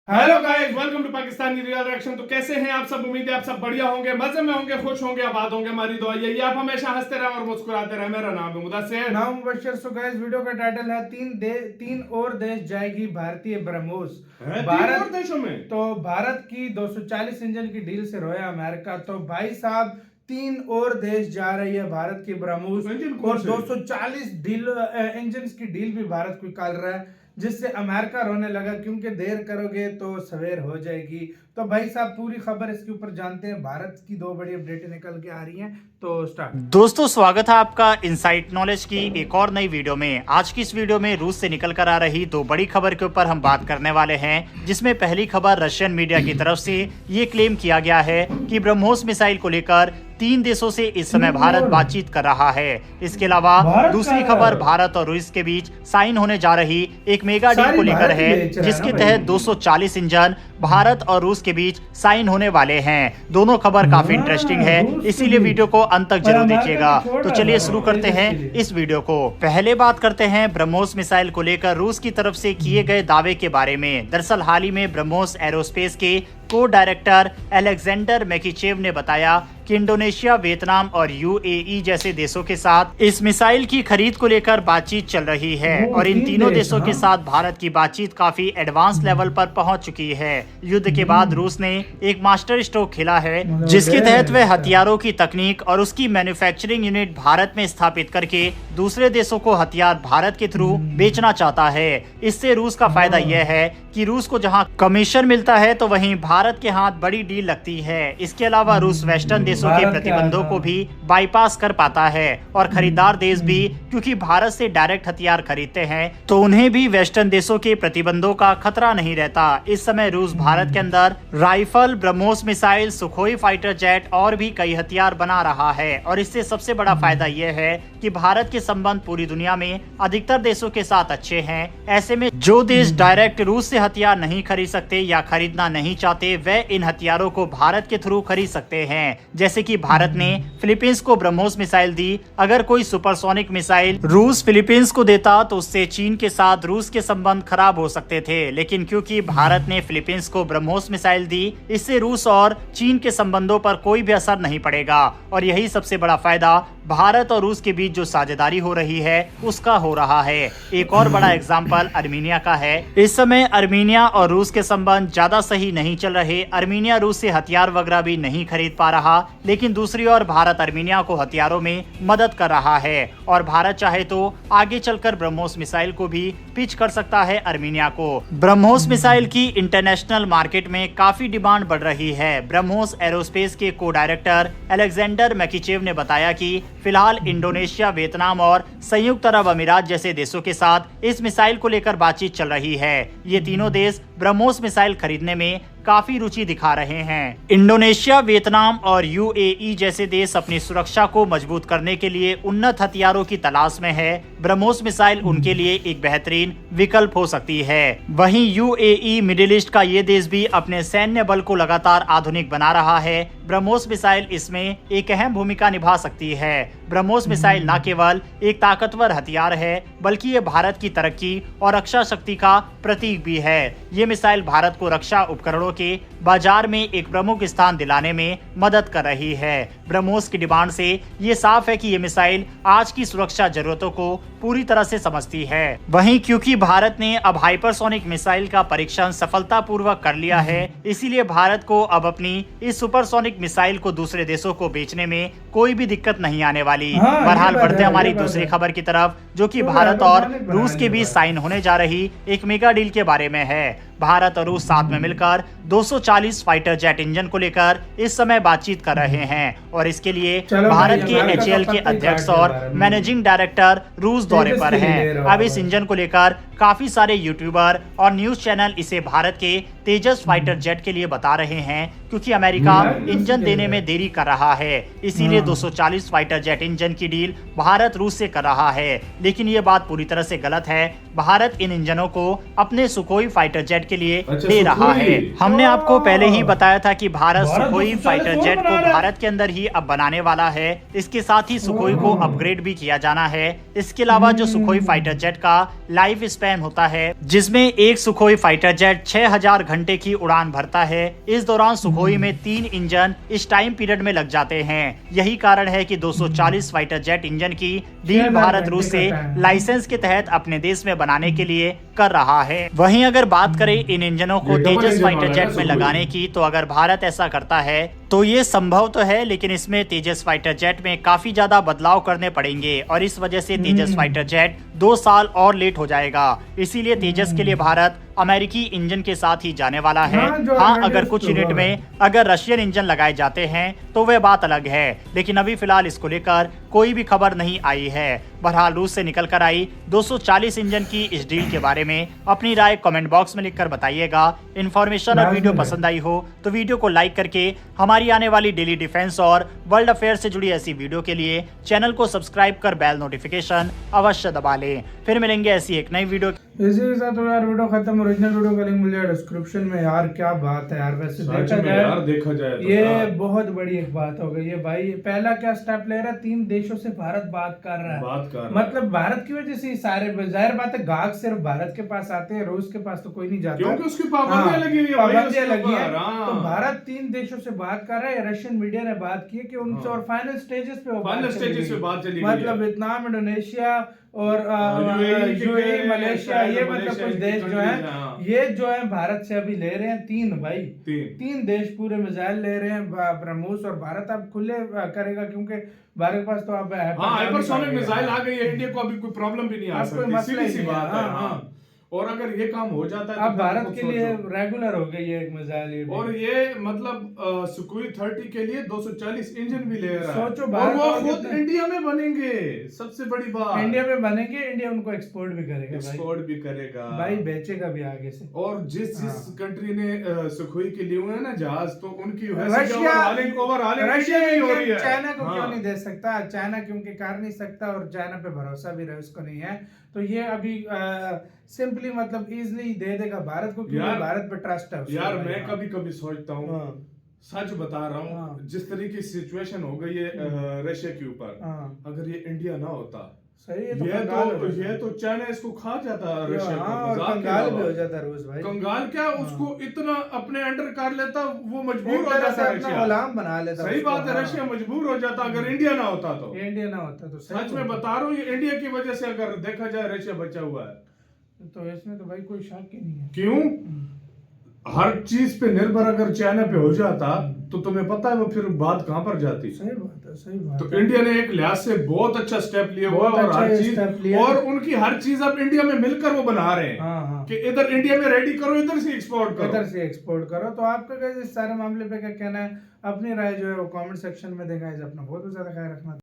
Hello guys, welcome to Pakistani real reaction. तो कैसे हैं आप सब? उम्मीद है आप सब बढ़िया होंगे, मजे में होंगे, खुश होंगे, आबाद होंगे। हमारी दुआ यही है आप हमेशा हंसते रहें और मुस्कुराते रहें। मेरा नाम है मुदस्सिर, नाम मुबश्शिर। सो गाइस, वीडियो का टाइटल है तीन और देश जाएगी भारतीय ब्रह्मोस। तीन और देशों में तो भारत की 240 इंजन की डील से रोया अमेरिका। तो भाई साहब, तीन और देश जा रही है भारत की ब्रह्मोस और 240 डील इंजन की डील भी भारत को निकाल रहा है, जिससे अमेरिका रोने लगा क्योंकि देर करोगे तो सवेर हो जाएगी। तो भाई साहब, पूरी खबर इसके ऊपर जानते हैं। भारत की दो बड़ी अपडेटें निकल के आ रही हैं, तो स्टार्ट। दोस्तों, स्वागत है आपका इनसाइट नॉलेज की एक और नई वीडियो में। आज की इस वीडियो में रूस से निकल कर आ रही दो बड़ी खबर के ऊपर हम बात करने वाले हैं, जिसमें पहली खबर रशियन मीडिया की तरफ से ये क्लेम किया गया है कि ब्रह्मोस मिसाइल को लेकर तीन देशों से इस समय भारत बातचीत कर रहा है। इसके अलावा दूसरी खबर भारत और रूस के बीच साइन होने जा रही एक मेगा डील को लेकर है, जिसके तहत 240 इंजन भारत और रूस के बीच साइन होने वाले हैं। दोनों खबर काफी इंटरेस्टिंग है, इसीलिए वीडियो को अंत तक जरूर देखिएगा। तो चलिए शुरू करते हैं इस वीडियो को। पहले बात करते हैं ब्रह्मोस मिसाइल को लेकर रूस की तरफ से किए गए दावे के बारे में। दरअसल हाल ही में ब्रह्मोस एरोस्पेस के को डायरेक्टर अलेक्जेंडर मैकीचेव ने बताया कि इंडोनेशिया, वियतनाम और यूएई जैसे देशों के साथ इस मिसाइल की खरीद को लेकर बातचीत चल रही है और इन तीनों देशों के साथ भारत की बातचीत काफी एडवांस लेवल पर पहुंच चुकी है। युद्ध के बाद रूस ने एक मास्टर स्ट्रोक खेला है, जिसके तहत वह हथियारों की तकनीक और उसकी मैन्युफैक्चरिंग यूनिट भारत में स्थापित करके दूसरे देशों को हथियार भारत के थ्रू बेचना चाहता है। इससे रूस का फायदा यह है कि रूस को जहां कमीशन मिलता है तो वहीं भारत के हाथ बड़ी डील लगती है। इसके अलावा रूस वेस्टर्न देशों के प्रतिबंधों को भी बाईपास कर पाता है और खरीदार देश भी, क्योंकि भारत से डायरेक्ट हथियार खरीदते हैं, तो उन्हें भी वेस्टर्न देशों के प्रतिबंधों का खतरा नहीं रहता। इस समय रूस भारत के अंदर rifle, BrahMos missile, Sukhoi fighter jet और भी कई हथियार बना रहा है और इससे सबसे बड़ा फायदा यह है कि भारत के संबंध पूरी दुनिया में अधिकतर देशों के साथ अच्छे हैं। ऐसे में जो देश डायरेक्ट रूस से हथियार नहीं खरीद सकते या खरीदना नहीं चाहते, वे इन हथियारों को भारत के थ्रू खरीद सकते हैं। जैसे कि भारत ने फिलीपींस को ब्रह्मोस मिसाइल दी। अगर कोई सुपरसोनिक मिसाइल रूस फिलीपींस को देता तो उससे चीन के साथ रूस के संबंध खराब हो सकते थे, लेकिन क्योंकि भारत ने फिलीपींस को ब्रह्मोस मिसाइल दी, इससे रूस और चीन के संबंधों पर कोई भी असर नहीं पड़ेगा और यही सबसे बड़ा फायदा भारत और रूस के बीच जो साझेदारी हो रही है उसका हो रहा है। एक और बड़ा एग्जाम्पल अर्मीनिया का है। इस समय अर्मीनिया और रूस के संबंध ज्यादा सही नहीं चल रहे। अर्मीनिया रूस से हथियार वगैरह भी नहीं खरीद पा रहा, लेकिन दूसरी ओर भारत अर्मीनिया को हथियारों में मदद कर रहा है और भारत चाहे तो आगे चलकर ब्रह्मोस मिसाइल को भी पिच कर सकता है अर्मीनिया को। ब्रह्मोस मिसाइल की इंटरनेशनल मार्केट में काफी डिमांड बढ़ रही है। ब्रह्मोस एरोस्पेस के को डायरेक्टर अलेक्जेंडर मैकीचेव ने बताया कि फिलहाल इंडोनेशिया, वियतनाम और संयुक्त अरब अमीरात जैसे देशों के साथ इस मिसाइल को लेकर बातचीत चल रही है। ये तीनों देश ब्रह्मोस मिसाइल खरीदने में काफी रुचि दिखा रहे हैं। इंडोनेशिया, वियतनाम और यूएई जैसे देश अपनी सुरक्षा को मजबूत करने के लिए उन्नत हथियारों की तलाश में है। ब्रह्मोस मिसाइल उनके लिए एक बेहतरीन विकल्प हो सकती है। वहीं यूएई, मिडिल ईस्ट का ये देश भी अपने सैन्य बल को लगातार आधुनिक बना रहा है। ब्रह्मोस मिसाइल इसमें एक अहम भूमिका निभा सकती है। ब्रह्मोस मिसाइल न केवल एक ताकतवर हथियार है, बल्कि ये भारत की तरक्की और रक्षा शक्ति का प्रतीक भी है। ये मिसाइल भारत को रक्षा उपकरणों के बाजार में एक प्रमुख स्थान दिलाने में मदद कर रही है। ब्रह्मोस की डिमांड से ये साफ है कि ये मिसाइल आज की सुरक्षा जरूरतों को पूरी तरह से समझती है। वहीं क्योंकि भारत ने अब हाइपरसोनिक मिसाइल का परीक्षण सफलतापूर्वक कर लिया है, इसीलिए भारत को अब अपनी इस सुपरसोनिक मिसाइल को दूसरे देशों को बेचने में कोई भी दिक्कत नहीं आने वाली। बहरहाल बढ़ते हमारी दूसरी खबर की तरफ, जो कि भारत और रूस के बीच साइन होने जा रही एक मेगा डील के बारे में है। भारत और रूस साथ में मिलकर 240 फाइटर जेट इंजन को लेकर इस समय बातचीत कर रहे हैं और इसके लिए भारत के एचएएल के अध्यक्ष और मैनेजिंग डायरेक्टर रूस दौरे पर हैं। अब इस इंजन को लेकर काफी सारे यूट्यूबर और न्यूज चैनल इसे भारत के तेजस फाइटर जेट के लिए बता रहे हैं, क्योंकि अमेरिका इंजन देने में देरी कर रहा है। इसीलिए 240 फाइटर जेट इंजन की डील भारत रूस से कर रहा है, लेकिन ये बात पूरी तरह से गलत है। भारत इन इंजनों को अपने सुखोई फाइटर जेट जेट के लिए अच्छा, ले रहा सुखोई। है। हमने आपको पहले ही बताया था कि Bharat Bharat Sukhoi 240 fighter jet बना को रहा है। भारत के अंदर ही अब बनाने वाला है। इसके साथ ही सुखोई को अपग्रेड भी किया जाना है। इसके अलावा जो सुखोई फाइटर जेट का लाइफ स्पैन होता है, जिसमें एक सुखोई फाइटर जेट 6000 घंटे की उड़ान भरता है, इस दौरान सुखोई में 3 इंजन इस टाइम पीरियड में लग जाते हैं। यही कारण है कि 240 फाइटर जेट इंजन की डील 6000 भारत रूस घंटे से का टाइम। लाइसेंस के तहत अपने देश में बनाने के लिए कर रहा है। वहीं अगर बात करें इन इंजनों को ये डबल तेजस इंजन फाइटर वाला है जेट ना में सुखोई। लगाने की, तो अगर भारत ऐसा करता है तो ये संभव तो है, लेकिन इसमें तेजस फाइटर जेट में काफी ज्यादा बदलाव करने पड़ेंगे और इस वजह से तेजस फाइटर जेट 2 साल और लेट हो जाएगा। इसीलिए तेजस के लिए भारत अमेरिकी इंजन के साथ ही जाने वाला है। हाँ, जो हाँ, already अगर कुछ उसको यूनिट हुआ में है। अगर रशियन इंजन लगाए जाते हैं तो वह बात अलग है, लेकिन अभी फिलहाल इसको लेकर कोई भी खबर नहीं आई है। बहरहाल रूस से निकल कर आई 240 इंजन की इस डील के बारे में अपनी राय कमेंट बॉक्स में लिखकर बताइएगा। इन्फॉर्मेशन और वीडियो पसंद आई हो तो वीडियो को लाइक करके हमारी आने वाली डेली डिफेंस और वर्ल्ड अफेयर से जुड़ी ऐसी वीडियो के लिए चैनल को सब्सक्राइब कर बेल नोटिफिकेशन अवश्य दबा लें। फिर मिलेंगे ऐसी एक नई वीडियो। इसी के साथ तो यार वीडियो खत्म। ओरिजिनल वीडियो का लिंक मिल जाएगा डिस्क्रिप्शन में। यार क्या बात है यार, वैसे सच देखा में जाए यार, देखा जाए तो ये यार, बहुत बड़ी एक बात हो गई है भाई। पहला क्या स्टेप ले रहा है, 3 देशों से भारत बात कर रहा है। बात कर रहा है। मतलब भारत की वजह से ही सारे, जाहिर बात है गाहक सिर्फ भारत के पास आते हैं, रूस के पास तो कोई नहीं जाता, क्योंकि उसकी पाबंदियां लगी हुई है भाई, पाबंदियां उसके लगी है। ऊपर, हाँ। तो भारत 3 देशों से बात कर रहा है। रशियन मीडिया ने बात की है कि उनसे और फाइनल स्टेजेस पे वो फाइनल बात चली स्टेजेस गई। पे बात चली गई मतलब है। वियतनाम, इंडोनेशिया और UAE यूएई, मलेशिया, ये मतलब मलेशिया, कुछ देश जो है, हाँ। ये जो है भारत से अभी ले रहे हैं 3 भाई। 3 देश पूरे मिसाइल ले रहे हैं। ब्रह्मोस और भारत अब खुले करेगा, क्योंकि भारत के पास तो अब हाइपरसोनिक मिसाइल आ गई है। इंडिया को अभी कोई प्रॉब्लम भी नहीं आ अब कोई सकती, मसला ही सीधी सी नहीं है, बात है। हाँ, हाँ। और अगर ये काम हो जाता है अब तो भारत खुद के लिए सोचो। रेगुलर हो गई है एक मिसाइल ये भी। और ये मतलब सुखोई 30 के लिए 240 इंजन भी ले रहा है। सोचो और भारत वो और खुद कितने- इंडिया में बनेंगे, सबसे बड़ी बात। इंडिया में बनेंगे, इंडिया उनको एक्सपोर्ट भी करेगा भाई। एक्सपोर्ट भी करेगा भाई बेचेगा भी आगे से। और जिस हाँ। कंट्री ने सुखोई के लिए हुए हैं ना जहाज, तो उनकी रशिया ओवरऑलिंग रशिया ही हो रही है। चाइना को क्यों हाँ। नहीं दे सकता? चाइना क्योंकि कर नहीं सकता और चाइना पे भरोसा भी रहे उसको नहीं है, तो ये अभी सिंपली मतलब इजीली दे देगा भारत को, क्योंकि यार- भारत पे ट्रस्ट है उसको यार भाई। मैं कभी कभी सोचता हूँ, हाँ, सच बता रहा हूँ, हाँ। जिस तरीके की सिचुएशन हो गई है रशिया के ऊपर, हाँ, अगर ये इंडिया ना होता, सही है ये कंगाल हो तो जाता। ये तो चाइना इसको खा जाता रशिया हाँ, को, और मजाक के कंगाल भी अलावा। हो जाता रूस भाई। कंगाल क्या, उसको इतना अपने अंडर कर लेता, वो मजबूर एक हो तरह से जाता अपना रशिया। गुलाम बना लेता सही उसको, बात है, हाँ। रशिया मजबूर हो जाता अगर इंडिया ना होता तो। इंडिया ना होता तो सही सच में बात बता रहा हूँ, ये इंडिया की वजह से अगर देखा जाए रशिया बचा हुआ है। है। तो इसमें तो भाई कोई शक ही नहीं है। क्यों? हर चीज पे निर्भर अगर चाइना पे हो जाता तो तुम्हें पता है वो फिर बात कहां पर जाती। सही बात है, सही बात तो है। इंडिया ने एक लिहाज से बहुत अच्छा स्टेप लिया हुआ बहुत और अच्छा हर चीज, स्टेप लिया। और उनकी हर चीज अब इंडिया में मिलकर वो बना रहे हैं। हाँ, हाँ। कि इधर इंडिया में रेडी करो, इधर से एक्सपोर्ट करो। इधर से एक्सपोर्ट करो। तो आपका इस सारे मामले पे क्या कहना है? अपनी राय जो है वो कमेंट सेक्शन में देगा। अपना बहुत ज्यादा ख्याल रखना।